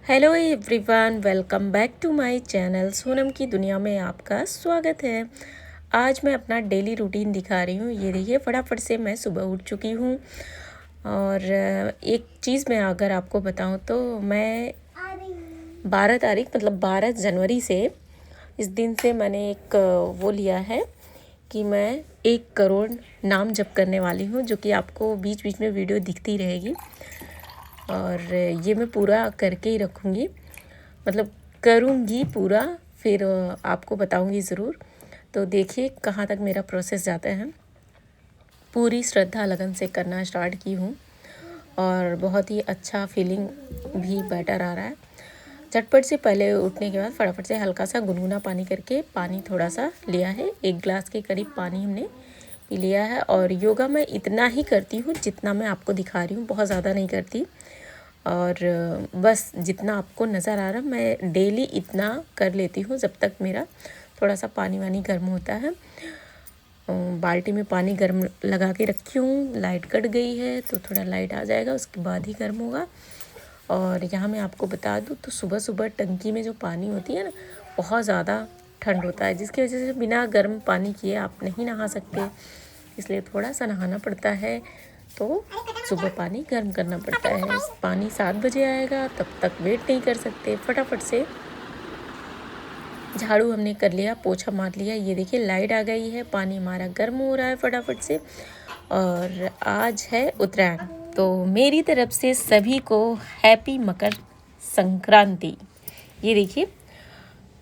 Hello everyone, welcome back to my channel. Sonam की दुनिया में आपका स्वागत है। आज मैं अपना डेली रूटीन दिखा रही हूँ। ये देखिए, फटाफट से मैं सुबह उठ चुकी हूँ। और एक चीज़ मैं अगर आपको बताऊँ तो मैं 12 तारीख मतलब 12 जनवरी से इस दिन से मैंने एक वो लिया है कि मैं 1 करोड़ नाम जप करने वाली हूँ, जो कि आपको बीच बीच में वीडियो दिखती रहेगी। और ये मैं पूरा करके ही रखूँगी, मतलब करूँगी पूरा, फिर आपको बताऊँगी ज़रूर। तो देखिए कहाँ तक मेरा प्रोसेस जाता है। पूरी श्रद्धा लगन से करना स्टार्ट की हूँ और बहुत ही अच्छा फीलिंग भी बेटर आ रहा है। झटपट से पहले उठने के बाद फटाफट से हल्का सा गुनगुना पानी करके पानी थोड़ा सा लिया है, 1 गिलास के करीब पानी हमने पी लिया है। और योगा मैं इतना ही करती हूँ जितना मैं आपको दिखा रही हूँ, बहुत ज़्यादा नहीं करती। और बस जितना आपको नज़र आ रहा, मैं डेली इतना कर लेती हूँ जब तक मेरा थोड़ा सा पानी वानी गर्म होता है। बाल्टी में पानी गर्म लगा के रखी हूँ, लाइट कट गई है तो थोड़ा लाइट आ जाएगा, उसके बाद ही गर्म होगा। और यहाँ मैं आपको बता दूँ तो सुबह सुबह टंकी में जो पानी होती है ना, बहुत ज़्यादा ठंड होता है, जिसकी वजह से बिना गर्म पानी किए आप नहीं नहा सकते, इसलिए थोड़ा सा नहाना पड़ता है। तो सुबह पानी गर्म करना पड़ता है। पानी 7 बजे आएगा, तब तक वेट नहीं कर सकते। फटाफट से झाड़ू हमने कर लिया, पोछा मार लिया। ये देखिए लाइट आ गई है, पानी हमारा गर्म हो रहा है फटाफट से। और आज है उत्तरायण, तो मेरी तरफ से सभी को हैप्पी मकर संक्रांति। ये देखिए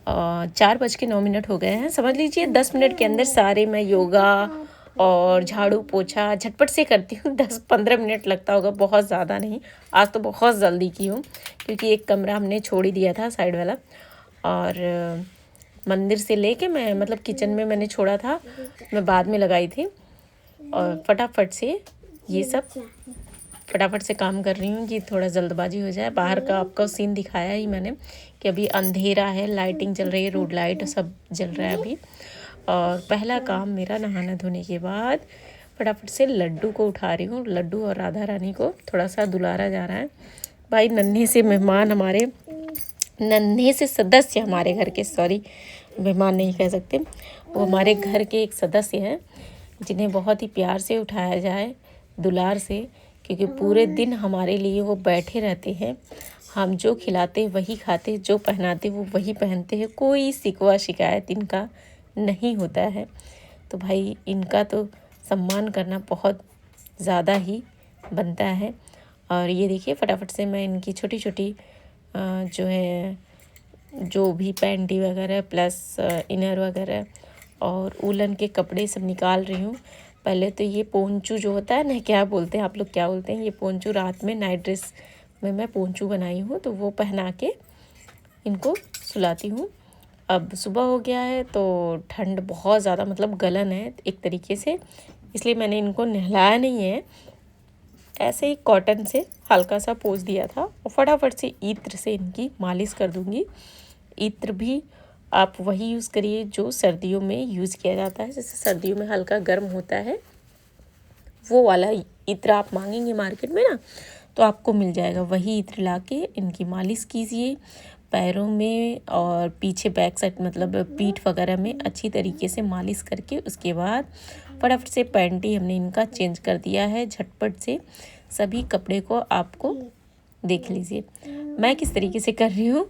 4:09 हो गए हैं। समझ लीजिए 10 मिनट के अंदर सारे मैं योगा और झाड़ू पोछा झटपट से करती हूँ। 10-15 मिनट लगता होगा, बहुत ज़्यादा नहीं। आज तो बहुत जल्दी की हूँ क्योंकि एक कमरा हमने छोड़ ही दिया था साइड वाला, और मंदिर से लेके मैं मतलब किचन में मैंने छोड़ा था, मैं बाद में लगाई थी। और फटाफट से ये सब फटाफट से काम कर रही हूँ कि थोड़ा जल्दबाजी हो जाए। बाहर का आपको सीन दिखाया ही मैंने कि अभी अंधेरा है, लाइटिंग चल रही है, रोड लाइट सब जल रहा है अभी। और पहला काम मेरा नहाना धोने के बाद फटाफट से लड्डू को उठा रही हूँ। लड्डू और राधा रानी को थोड़ा सा दुलारा जा रहा है। भाई नन्हे से मेहमान हमारे, नन्हे से सदस्य हमारे घर के, सॉरी मेहमान नहीं कह सकते, वो हमारे घर के एक सदस्य हैं जिन्हें बहुत ही प्यार से उठाया जाए, दुलार से, क्योंकि पूरे दिन हमारे लिए वो बैठे रहते हैं। हम जो खिलाते वही खाते, जो पहनाते वो वही पहनते हैं, कोई शिकवा शिकायत इनका नहीं होता है। तो भाई इनका तो सम्मान करना बहुत ज़्यादा ही बनता है। और ये देखिए फटाफट से मैं इनकी छोटी छोटी जो है, जो भी पैंटी वगैरह प्लस इनर वगैरह और उलन के कपड़े सब निकाल रही हूँ। पहले तो ये पोंचू जो होता है ना, क्या बोलते हैं आप लोग, क्या बोलते हैं, ये पोंचू रात में नाइट ड्रेस में मैं पोंचू बनाई हूँ, तो वो पहना के इनको सुलाती हूँ। अब सुबह हो गया है तो ठंड बहुत ज़्यादा, मतलब गलन है एक तरीके से, इसलिए मैंने इनको नहलाया नहीं है, ऐसे ही कॉटन से हल्का सा पोंछ दिया था। और फटाफट से इत्र से इनकी मालिश कर दूँगी। इत्र भी आप वही यूज़ करिए जो सर्दियों में यूज़ किया जाता है। जैसे सर्दियों में हल्का गर्म होता है, वो वाला इत्र आप मांगेंगे मार्केट में ना, तो आपको मिल जाएगा। वही इत्र ला के इनकी मालिश कीजिए पैरों में और पीछे बैक साइड, मतलब पीठ वगैरह में अच्छी तरीके से मालिश करके उसके बाद फटाफट से पैंटी हमने इनका चेंज कर दिया है। झटपट से सभी कपड़े को आपको देख लीजिए मैं किस तरीके से कर रही हूँ।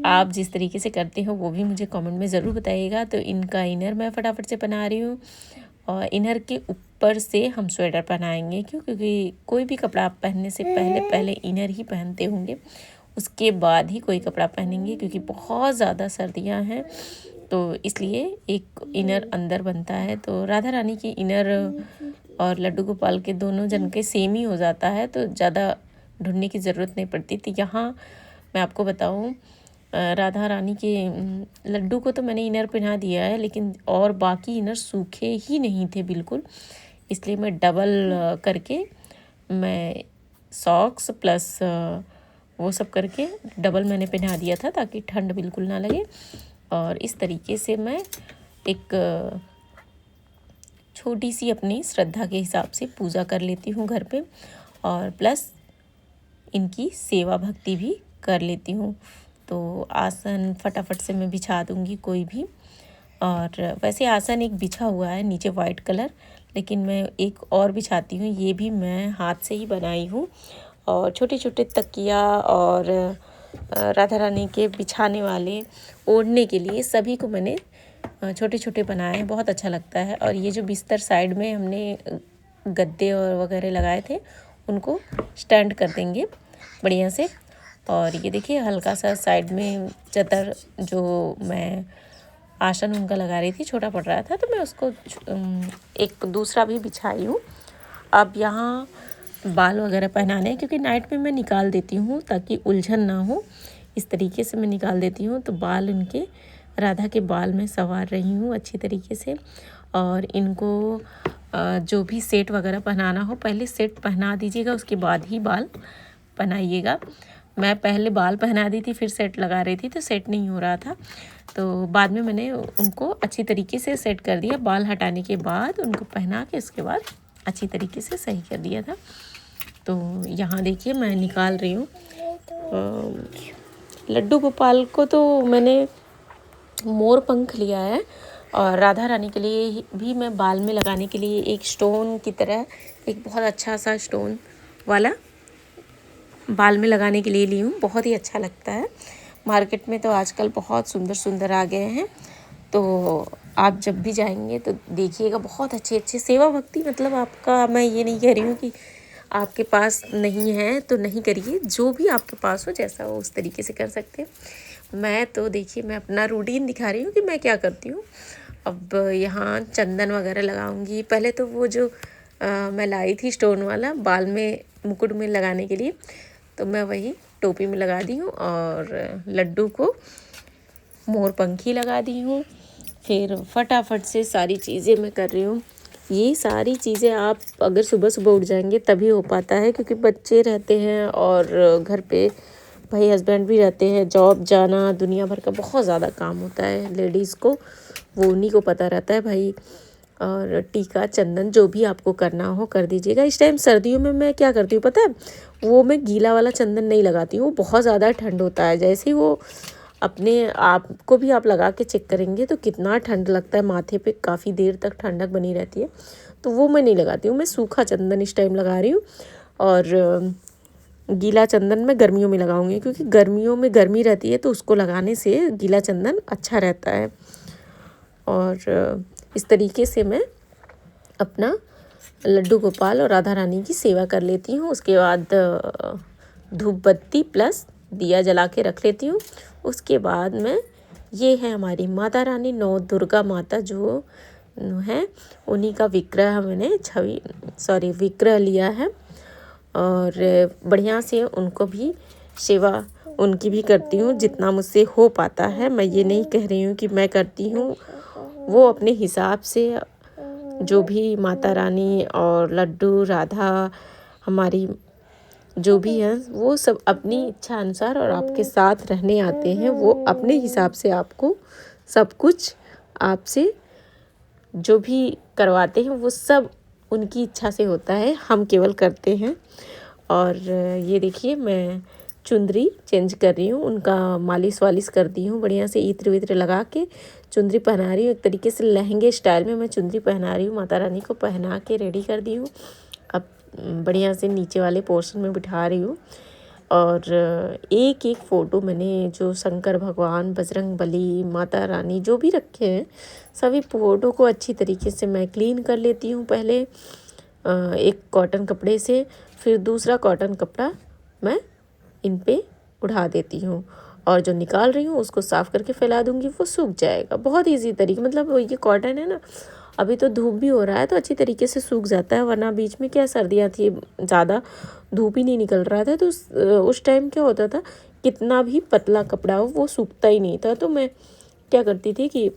आप जिस तरीके से करते हो वो भी मुझे कमेंट में ज़रूर बताइएगा। तो इनका इनर मैं फटाफट से बना रही हूँ, और इनर के ऊपर से हम स्वेटर पहनाएंगे, क्योंकि कोई भी कपड़ा आप पहनने से पहले पहले इनर ही पहनते होंगे, उसके बाद ही कोई कपड़ा पहनेंगे, क्योंकि बहुत ज़्यादा सर्दियाँ हैं, तो इसलिए एक इनर अंदर बनता है। तो राधा रानी की इनर और लड्डू गोपाल के दोनों जन के सेम ही हो जाता है, तो ज़्यादा ढूंढने की ज़रूरत नहीं पड़ती। तो यहाँ मैं आपको बताऊँ, राधा रानी के लड्डू को तो मैंने इनर पहना दिया है, लेकिन और बाकी इनर सूखे ही नहीं थे बिल्कुल, इसलिए मैं डबल करके मैं सॉक्स प्लस वो सब करके डबल मैंने पहना दिया था, ताकि ठंड बिल्कुल ना लगे। और इस तरीके से मैं एक छोटी सी अपनी श्रद्धा के हिसाब से पूजा कर लेती हूँ घर पे, और प्लस इनकी सेवा भक्ति भी कर लेती हूँ। तो आसन फटाफट से मैं बिछा दूँगी कोई भी। और वैसे आसन एक बिछा हुआ है नीचे वाइट कलर, लेकिन मैं एक और बिछाती हूँ, ये भी मैं हाथ से ही बनाई हूँ। और छोटे छोटे तकिया और राधा रानी के बिछाने वाले ओढ़ने के लिए सभी को मैंने छोटे छोटे बनाए हैं, बहुत अच्छा लगता है। और ये जो बिस्तर साइड में हमने गद्दे और वगैरह लगाए थे उनको स्टैंड कर देंगे बढ़िया से। और ये देखिए हल्का सा साइड में चदर जो मैं आसन उनका लगा रही थी छोटा पड़ रहा था, तो मैं उसको एक दूसरा भी बिछाई हूँ। अब यहाँ बाल वगैरह पहनाने हैं, क्योंकि नाइट में मैं निकाल देती हूँ ताकि उलझन ना हो, इस तरीके से मैं निकाल देती हूँ। तो बाल उनके राधा के बाल में संवार रही हूँ अच्छी तरीके से। और इनको जो भी सेट वगैरह पहनाना हो पहले सेट पहना दीजिएगा, उसके बाद ही बाल पहनाइएगा। मैं पहले बाल पहना दी थी फिर सेट लगा रही थी, तो सेट नहीं हो रहा था, तो बाद में मैंने उनको अच्छी तरीके से सेट कर दिया। बाल हटाने के बाद उनको पहना के उसके बाद अच्छी तरीके से सही कर दिया था। तो यहाँ देखिए मैं निकाल रही हूँ लड्डू गोपाल को। तो मैंने मोर पंख लिया है, और राधा रानी के लिए भी मैं बाल में लगाने के लिए एक स्टोन की तरह एक बहुत अच्छा सा स्टोन वाला बाल में लगाने के लिए ली हूँ। बहुत ही अच्छा लगता है, मार्केट में तो आजकल बहुत सुंदर सुंदर आ गए हैं। तो आप जब भी जाएंगे तो देखिएगा, बहुत अच्छे अच्छे सेवा भक्ति, मतलब आपका, मैं ये नहीं कह रही हूँ कि आपके पास नहीं है तो नहीं करिए, जो भी आपके पास हो जैसा हो उस तरीके से कर सकते हैं। मैं तो देखिए मैं अपना रूटीन दिखा रही हूँ कि मैं क्या करती हूँ। अब यहाँ चंदन वगैरह लगाऊंगी। पहले तो वो जो मैं लाई थी स्टोन वाला बाल में मुकुट में लगाने के लिए, तो मैं वही टोपी में लगा दी हूँ, और लड्डू को मोर पंखी लगा दी हूँ। फिर फटाफट से सारी चीज़ें मैं कर रही हूँ। ये सारी चीज़ें आप अगर सुबह सुबह उठ जाएंगे तभी हो पाता है, क्योंकि बच्चे रहते हैं और घर पे भाई हस्बैंड भी रहते हैं, जॉब जाना, दुनिया भर का बहुत ज़्यादा काम होता है लेडीज़ को, वो उन्हीं को पता रहता है भाई। और टीका चंदन जो भी आपको करना हो कर दीजिएगा। इस टाइम सर्दियों में मैं क्या करती हूँ पता है, वो मैं गीला वाला चंदन नहीं लगाती हूँ, वो बहुत ज़्यादा ठंड होता है। जैसे ही वो अपने आप को भी आप लगा के चेक करेंगे तो कितना ठंड लगता है, माथे पे काफ़ी देर तक ठंडक बनी रहती है, तो वो मैं नहीं लगाती हूँ। मैं सूखा चंदन इस टाइम लगा रही हूँ, और गीला चंदन मैं गर्मियों में लगाऊंगी, क्योंकि गर्मियों में गर्मी रहती है तो उसको लगाने से गीला चंदन अच्छा रहता है। और इस तरीके से मैं अपना लड्डू गोपाल और राधा रानी की सेवा कर लेती हूँ। उसके बाद धूप बत्ती प्लस दिया जला के रख लेती हूँ। उसके बाद मैं, ये है हमारी माता रानी, नौ दुर्गा माता जो है, उन्हीं का विग्रह मैंने विग्रह लिया है, और बढ़िया से उनको भी सेवा उनकी भी करती हूँ जितना मुझसे हो पाता है। मैं ये नहीं कह रही हूँ कि मैं करती हूँ, वो अपने हिसाब से जो भी माता रानी और लड्डू राधा हमारी जो भी हैं वो सब अपनी इच्छा अनुसार और आपके साथ रहने आते हैं। वो अपने हिसाब से आपको सब कुछ आपसे जो भी करवाते हैं वो सब उनकी इच्छा से होता है, हम केवल करते हैं। और ये देखिए मैं चुंदरी चेंज कर रही हूँ, उनका मालिश वालिश कर दी हूँ, बढ़िया से इत्र वित्र लगा के चुंदरी पहना रही हूँ। एक तरीके से लहंगे स्टाइल में मैं चुंदरी पहना रही हूँ, माता रानी को पहना के रेडी कर दी हूँ। अब बढ़िया से नीचे वाले पोर्शन में बिठा रही हूँ, और एक एक फ़ोटो मैंने जो शंकर भगवान, बजरंग बली, माता रानी जो भी रखे हैं सभी फ़ोटो को अच्छी तरीके से मैं क्लीन कर लेती हूँ। पहले एक कॉटन कपड़े से, फिर दूसरा कॉटन कपड़ा मैं इन पे उड़ा देती हूँ, और जो निकाल रही हूँ उसको साफ़ करके फैला दूँगी, वो सूख जाएगा। बहुत ईजी तरीके, मतलब ये कॉटन है ना, अभी तो धूप भी हो रहा है तो अच्छी तरीके से सूख जाता है, वरना बीच में क्या सर्दियाँ थी, ज़्यादा धूप ही नहीं निकल रहा था, तो उस टाइम क्या होता था, कितना भी पतला कपड़ा हो वो सूखता ही नहीं था। तो मैं क्या करती थी कि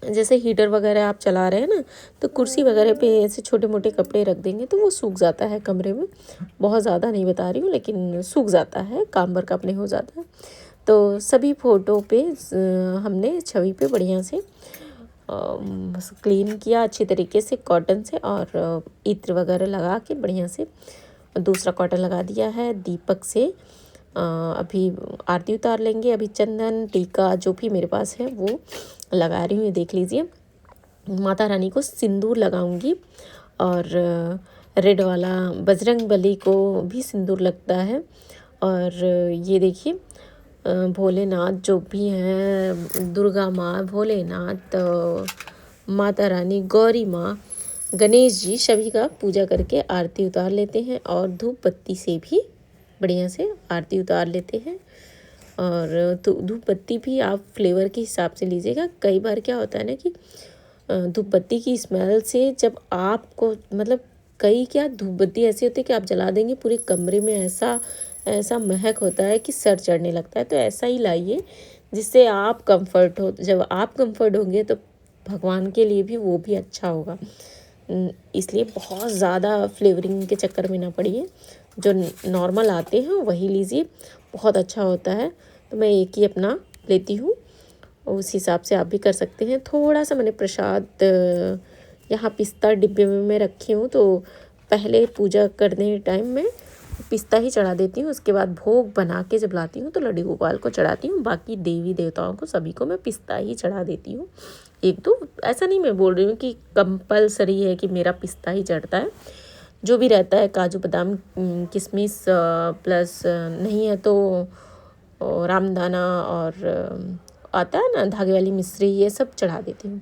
जैसे हीटर वगैरह आप चला रहे हैं ना, तो कुर्सी वगैरह पे ऐसे छोटे मोटे कपड़े रख देंगे तो वो सूख जाता है कमरे में। बहुत ज़्यादा नहीं बता रही हूँ, लेकिन सूख जाता है, काम भर का अपने हो जाता है। तो सभी फ़ोटो पे हमने छवि पे बढ़िया से बस क्लीन किया अच्छी तरीके से कॉटन से, और इत्र वगैरह लगा के बढ़िया से दूसरा कॉटन लगा दिया है। दीपक से अभी आरती उतार लेंगे। अभी चंदन टीका जो भी मेरे पास है वो लगा रही हूँ। ये देख लीजिए, माता रानी को सिंदूर लगाऊंगी और रेड वाला बजरंगबली को भी सिंदूर लगता है। और ये देखिए भोलेनाथ जो भी हैं, दुर्गा माँ, भोलेनाथ, माता रानी, गौरी माँ, गणेश जी, सभी का पूजा करके आरती उतार लेते हैं और धूप बत्ती से भी बढ़िया से आरती उतार लेते हैं। और धूप बत्ती भी आप फ्लेवर के हिसाब से लीजिएगा। कई बार क्या होता है ना कि धूप बत्ती की स्मेल से जब आपको मतलब कई क्या धूप बत्ती ऐसी होती है कि आप जला देंगे पूरे कमरे में ऐसा ऐसा महक होता है कि सर चढ़ने लगता है। तो ऐसा ही लाइए जिससे आप कंफर्ट हो। जब आप कंफर्ट होंगे तो भगवान के लिए भी वो भी अच्छा होगा। इसलिए बहुत ज़्यादा फ्लेवरिंग के चक्कर में ना पड़िए, जो नॉर्मल आते हैं वही लीजिए, बहुत अच्छा होता है। तो मैं एक ही अपना लेती हूँ, उस हिसाब से आप भी कर सकते हैं। थोड़ा सा मैंने प्रसाद यहाँ पिस्ता डिब्बे में मैं रखी हूँ, तो पहले पूजा करने टाइम में पिस्ता ही चढ़ा देती हूँ। उसके बाद भोग बना के जब लाती हूँ तो लड्डू गोपाल को चढ़ाती हूँ। बाकी देवी देवताओं को सभी को मैं पिस्ता ही चढ़ा देती हूँ। एक दो ऐसा नहीं मैं बोल रही हूँ कि कंपलसरी है कि मेरा पिस्ता ही चढ़ता है। जो भी रहता है, काजू बादाम किशमिश प्लस नहीं है तो रामदाना और आता है ना धागे वाली मिश्री, ये सब चढ़ा देती हूँ।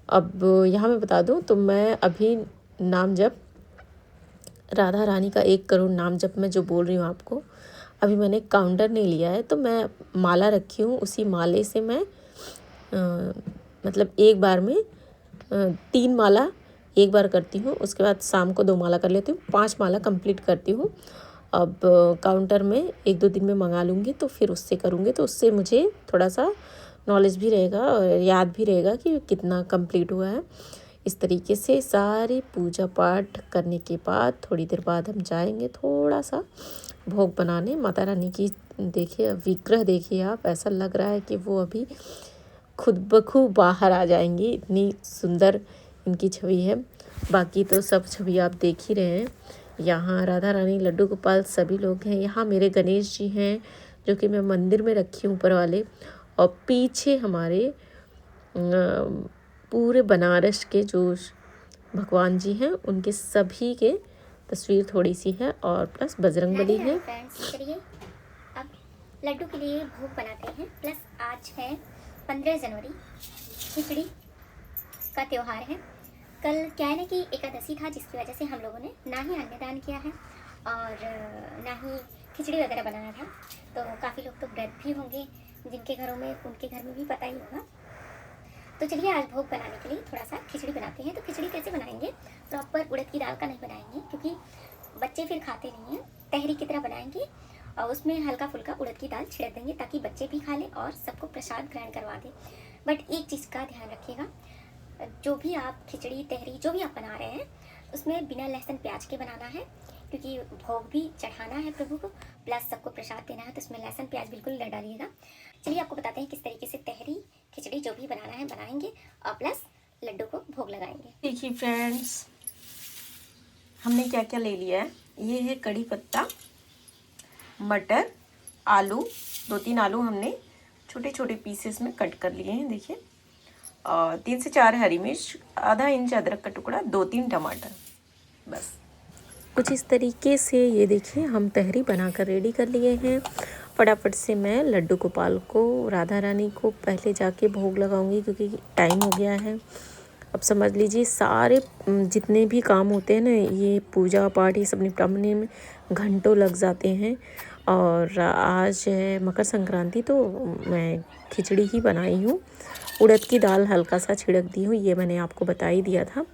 अब यहाँ मैं बता दूँ तो मैं अभी नाम जप राधा रानी का 1 करोड़ नाम जप मैं जो बोल रही हूँ आपको, अभी मैंने काउंटर नहीं लिया है तो मैं माला रखी हूँ। उसी माले से मैं मतलब एक बार में 3 माला एक बार करती हूँ। उसके बाद शाम को 2 माला कर लेती हूँ, 5 माला कंप्लीट करती हूँ। अब काउंटर में 1-2 दिन में मंगा लूँगी तो फिर उससे करूँगी, तो उससे मुझे थोड़ा सा नॉलेज भी रहेगा और याद भी रहेगा कि कितना कंप्लीट हुआ है। इस तरीके से सारी पूजा पाठ करने के बाद थोड़ी देर बाद हम जाएंगे थोड़ा सा भोग बनाने। माता रानी की देखिए विग्रह देखिए आप, ऐसा लग रहा है कि वो अभी खुद ब खुद बाहर आ जाएंगी, इतनी सुंदर इनकी छवि है। बाकी तो सब छवि आप देख ही रहे हैं। यहाँ राधा रानी, लड्डू गोपाल सभी लोग हैं। यहाँ मेरे गणेश जी हैं जो कि मैं मंदिर में रखी हूँ ऊपर वाले। और पीछे हमारे पूरे बनारस के जो भगवान जी हैं उनके सभी के तस्वीर थोड़ी सी है और प्लस बजरंगबली है। चलिए अब लड्डू के लिए भोग बनाते हैं। प्लस आज है 15 जनवरी, खिचड़ी का त्यौहार है। कल क्या है ना कि एकादशी था, जिसकी वजह से हम लोगों ने ना ही अन्नदान किया है और ना ही खिचड़ी वगैरह बनाया था। तो काफ़ी लोग तो व्रत भी होंगे, जिनके घरों में उनके घर में भी पता ही होगा। तो चलिए आज भोग बनाने के लिए थोड़ा सा खिचड़ी बनाते हैं। तो खिचड़ी कैसे बनाएंगे, प्रॉपर उड़द की दाल का नहीं बनाएंगे क्योंकि बच्चे फिर खाते नहीं हैं। तहरी की तरह बनाएंगे और उसमें हल्का फुल्का उड़द की दाल छिड़क देंगे ताकि बच्चे भी खा लें और सबको प्रसाद ग्रहण करवा दें। बट एक चीज़ का ध्यान रखिएगा, जो भी आप खिचड़ी तहरी जो भी आप बना रहे हैं उसमें बिना लहसुन प्याज के बनाना है, क्योंकि भोग भी चढ़ाना है प्रभु को, प्लस सबको प्रसाद देना है। तो उसमें लहसुन प्याज बिल्कुल न डालिएगा। चलिए आपको बताते हैं किस तरीके से तहरी खिचड़ी जो भी बनाना है बनाएंगे और प्लस लड्डू को भोग लगाएंगे। देखिए फ्रेंड्स, हमने क्या क्या ले लिया है। ये है कड़ी पत्ता, मटर, आलू, 2-3 आलू हमने छोटे छोटे पीसेस में कट कर लिए हैं। देखिए, और 3 से 4 हरी मिर्च, आधा इंच अदरक का टुकड़ा, 2-3 टमाटर, बस कुछ इस तरीके से। ये देखिए हम तहरी बनाकर रेडी कर लिए हैं। फटाफट से मैं लड्डू गोपाल को, राधा रानी को पहले जाके भोग लगाऊंगी क्योंकि टाइम हो गया है। अब समझ लीजिए सारे जितने भी काम होते हैं ना, ये पूजा पाठ ये सब निपटाने में घंटों लग जाते हैं। और आज है मकर संक्रांति तो मैं खिचड़ी ही बनाई हूँ। उड़द की दाल हल्का सा छिड़क दी हूँ, ये मैंने आपको बता ही दिया था।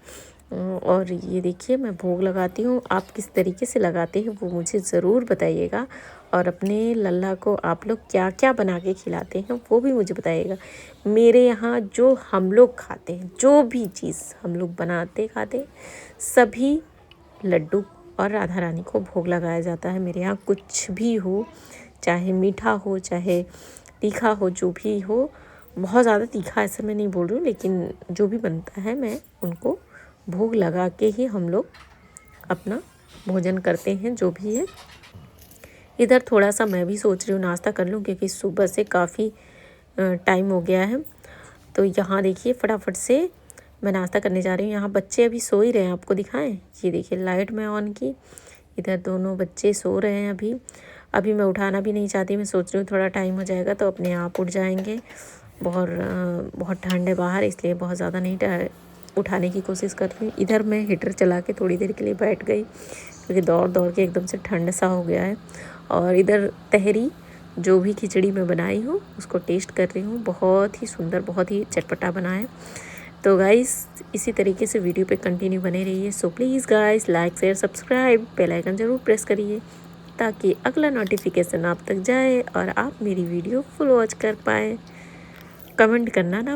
और ये देखिए मैं भोग लगाती हूँ। आप किस तरीके से लगाते हैं वो मुझे ज़रूर बताइएगा। और अपने लल्ला को आप लोग क्या क्या बना के खिलाते हैं वो भी मुझे बताइएगा। मेरे यहाँ जो हम लोग खाते हैं, जो भी चीज़ हम लोग बनाते खाते, सभी लड्डू और राधा रानी को भोग लगाया जाता है। मेरे यहाँ कुछ भी हो, चाहे मीठा हो चाहे तीखा हो, जो भी हो, बहुत ज़्यादा तीखा ऐसा मैं नहीं बोल रही हूँ, लेकिन जो भी बनता है मैं उनको भोग लगा के ही हम लोग अपना भोजन करते हैं जो भी है। इधर थोड़ा सा मैं भी सोच रही हूँ नाश्ता कर लूँ, क्योंकि सुबह से काफ़ी टाइम हो गया है। तो यहाँ देखिए फटाफट से मैं नाश्ता करने जा रही हूँ। यहाँ बच्चे अभी सो ही रहे हैं, आपको दिखाएं, ये देखिए लाइट मैं ऑन की, इधर दोनों बच्चे सो रहे हैं अभी मैं उठाना भी नहीं चाहती। मैं सोच रही हूँ थोड़ा टाइम हो जाएगा तो अपने आप उठ जाएंगे। बहुत ठंड है बाहर, इसलिए बहुत ज़्यादा नहीं उठाने की कोशिश कर रही हूँ। इधर मैं हीटर चला के थोड़ी देर के लिए बैठ गई, क्योंकि दौड़ दौड़ के एकदम से ठंड सा हो गया है। और इधर तहरी जो भी खिचड़ी मैं बनाई हूँ उसको टेस्ट कर रही हूँ। बहुत ही सुंदर, बहुत ही चटपटा बना है। तो गाइस इसी तरीके से वीडियो पे कंटिन्यू बने रहिए। So please guys like share subscribe, bell icon ज़रूर प्रेस करिए ताकि अगला नोटिफिकेशन आप तक जाए और आप मेरी वीडियो फुल वॉच कर पाएँ। कमेंट करना ना